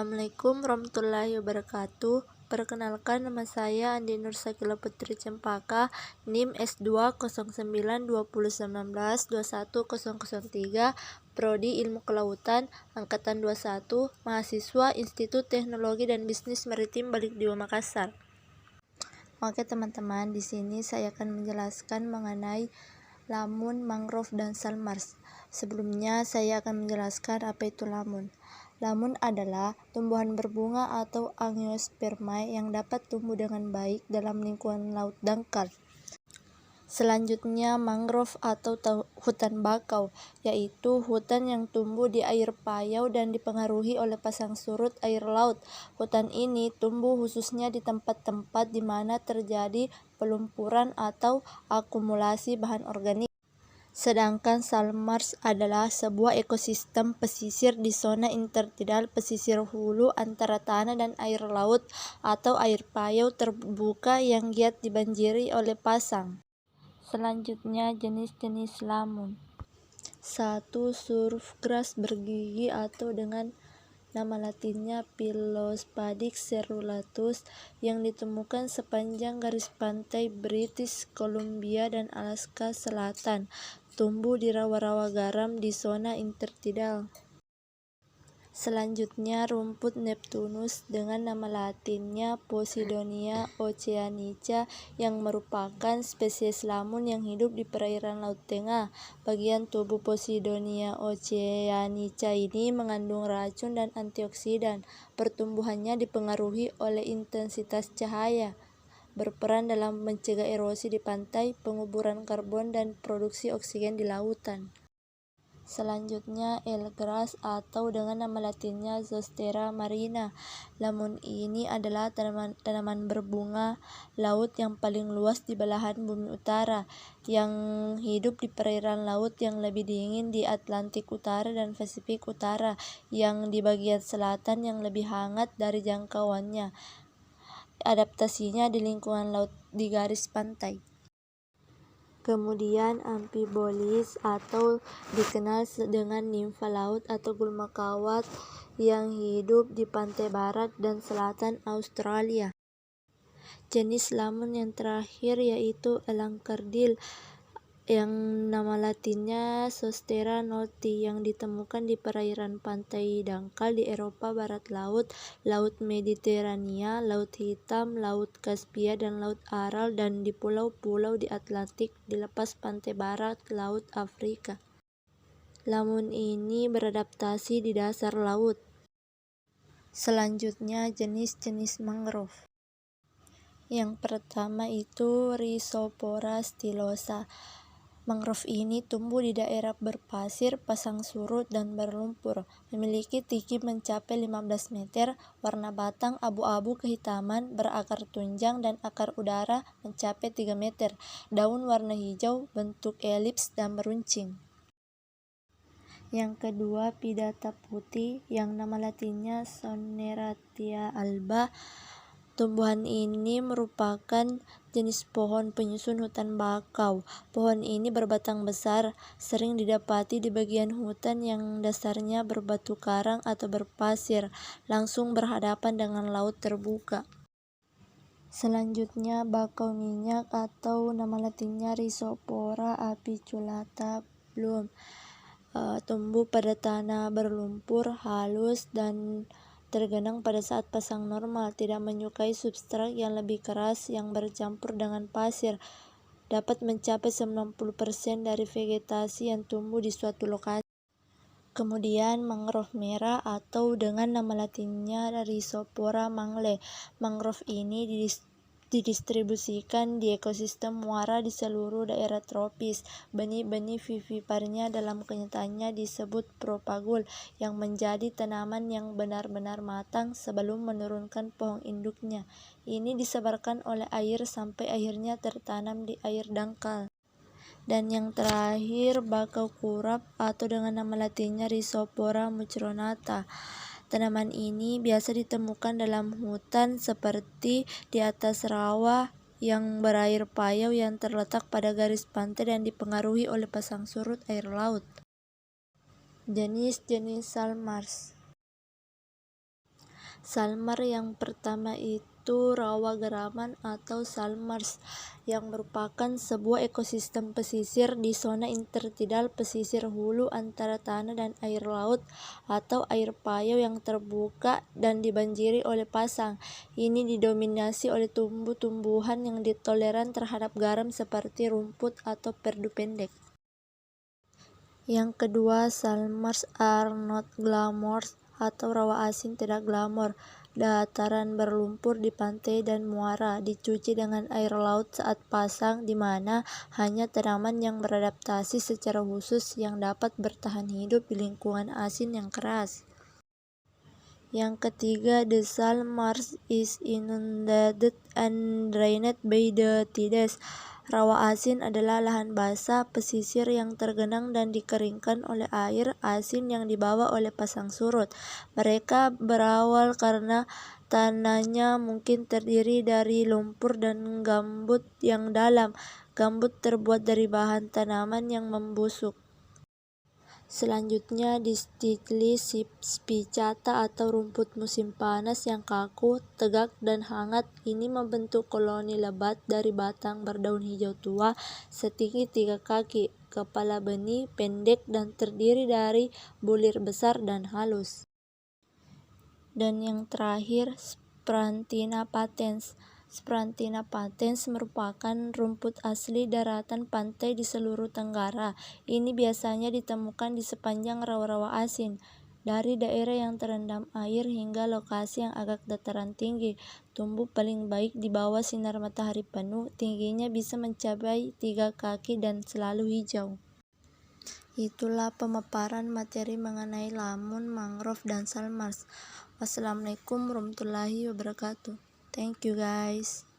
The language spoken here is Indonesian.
Assalamualaikum warahmatullahi wabarakatuh. Perkenalkan, nama saya Andi Nur Sakila Putri Cempaka, NIM S2 092019210003, Prodi Ilmu Kelautan, Angkatan 21, mahasiswa Institut Teknologi dan Bisnis Maritim Balikdio Makassar. Oke teman-teman, di sini saya akan menjelaskan mengenai lamun, mangrove, dan salmars. Sebelumnya saya akan menjelaskan apa itu lamun. Lamun adalah tumbuhan berbunga atau angiospermae yang dapat tumbuh dengan baik dalam lingkungan laut dangkal. Selanjutnya mangrove atau hutan bakau, yaitu hutan yang tumbuh di air payau dan dipengaruhi oleh pasang surut air laut. Hutan ini tumbuh khususnya di tempat-tempat di mana terjadi pelumpuran atau akumulasi bahan organik. Sedangkan salmars adalah sebuah ekosistem pesisir di zona intertidal pesisir hulu antara tanah dan air laut atau air payau terbuka yang giat dibanjiri oleh pasang. Selanjutnya jenis-jenis lamun. 1. Surfgrass bergigi atau dengan nama latinnya Pilospadic cerulatus yang ditemukan sepanjang garis pantai British Columbia dan Alaska Selatan, tumbuh di rawa-rawa garam di zona intertidal. Selanjutnya rumput Neptunus dengan nama latinnya Posidonia oceanica yang merupakan spesies lamun yang hidup di perairan Laut Tengah. Bagian tubuh Posidonia oceanica ini mengandung racun dan antioksidan. Pertumbuhannya dipengaruhi oleh intensitas cahaya, berperan dalam mencegah erosi di pantai, penguburan karbon, dan produksi oksigen di lautan. Selanjutnya eelgrass atau dengan nama latinnya Zostera marina. Lamun ini adalah tanaman berbunga laut yang paling luas di belahan bumi utara, yang hidup di perairan laut yang lebih dingin di Atlantik Utara dan Pasifik Utara, yang di bagian selatan yang lebih hangat dari jangkauannya. Adaptasinya di lingkungan laut di garis pantai. Kemudian Amphibolis atau dikenal dengan nimfa laut atau gulma kawat yang hidup di pantai barat dan selatan Australia. Jenis lamun yang terakhir yaitu elang kerdil yang nama latinnya Zostera norti yang ditemukan di perairan pantai dangkal di Eropa Barat Laut, Laut Mediterania, Laut Hitam, Laut Kaspia, dan Laut Aral, dan di pulau-pulau di Atlantik di lepas pantai barat Laut Afrika. Lamun ini beradaptasi di dasar laut. Selanjutnya jenis-jenis mangrove. Yang pertama itu Rhizopora stylosa. Mangrove ini tumbuh di daerah berpasir, pasang surut, dan berlumpur. Memiliki tinggi mencapai 15 meter, warna batang abu-abu kehitaman, berakar tunjang, dan akar udara mencapai 3 meter. Daun warna hijau, bentuk elips, dan meruncing. Yang kedua, pidata putih yang nama latinnya Soneratia alba. Tumbuhan ini merupakan jenis pohon penyusun hutan bakau. Pohon ini berbatang besar, sering didapati di bagian hutan yang dasarnya berbatu karang atau berpasir, langsung berhadapan dengan laut terbuka. Selanjutnya bakau minyak atau nama latinnya Rhizopora apiculata Bloom. Tumbuh pada tanah berlumpur halus dan tergenang pada saat pasang normal, tidak menyukai substrat yang lebih keras yang bercampur dengan pasir, dapat mencapai 90% dari vegetasi yang tumbuh di suatu lokasi. Kemudian mangrove merah atau dengan nama latinnya Rhizopora mangle. Mangrove ini didistribusikan di ekosistem muara di seluruh daerah tropis. Benih-benih viviparnya dalam kenyataannya disebut propagule, yang menjadi tanaman yang benar-benar matang sebelum menurunkan pohon induknya. Ini disebarkan oleh air sampai akhirnya tertanam di air dangkal. Dan yang terakhir bakau kurap atau dengan nama latinnya Rhizopora mucronata. Tanaman ini biasa ditemukan dalam hutan seperti di atas rawa yang berair payau yang terletak pada garis pantai dan dipengaruhi oleh pasang surut air laut. Jenis-jenis salmars. Salmar yang pertama itu rawa garaman atau salmars yang merupakan sebuah ekosistem pesisir di zona intertidal pesisir hulu antara tanah dan air laut atau air payau yang terbuka dan dibanjiri oleh pasang. Ini didominasi oleh tumbuh-tumbuhan yang ditoleran terhadap garam seperti rumput atau perdu pendek. Yang kedua, salmars are not glamorous atau rawa asin tidak glamor. Dataran berlumpur di pantai dan muara dicuci dengan air laut saat pasang, di mana hanya tanaman yang beradaptasi secara khusus yang dapat bertahan hidup di lingkungan asin yang keras. Yang ketiga, the salt marsh is inundated and drained by the tides. Rawa asin adalah lahan basah pesisir yang tergenang dan dikeringkan oleh air asin yang dibawa oleh pasang surut. Mereka berawal karena tanahnya mungkin terdiri dari lumpur dan gambut yang dalam. Gambut terbuat dari bahan tanaman yang membusuk. Selanjutnya, Distichlis spicata atau rumput musim panas yang kaku, tegak, dan hangat. Ini membentuk koloni lebat dari batang berdaun hijau tua setinggi 3 kaki, kepala benih, pendek, dan terdiri dari bulir besar dan halus. Dan yang terakhir, Sprantina patens. Sprantina patens merupakan rumput asli daratan pantai di seluruh Tenggara. Ini biasanya ditemukan di sepanjang rawa-rawa asin, dari daerah yang terendam air hingga lokasi yang agak dataran tinggi. Tumbuh paling baik di bawah sinar matahari penuh, tingginya bisa mencapai 3 kaki dan selalu hijau. Itulah pemaparan materi mengenai lamun, mangrove, dan salmars. Wassalamualaikum warahmatullahi wabarakatuh. Thank you guys.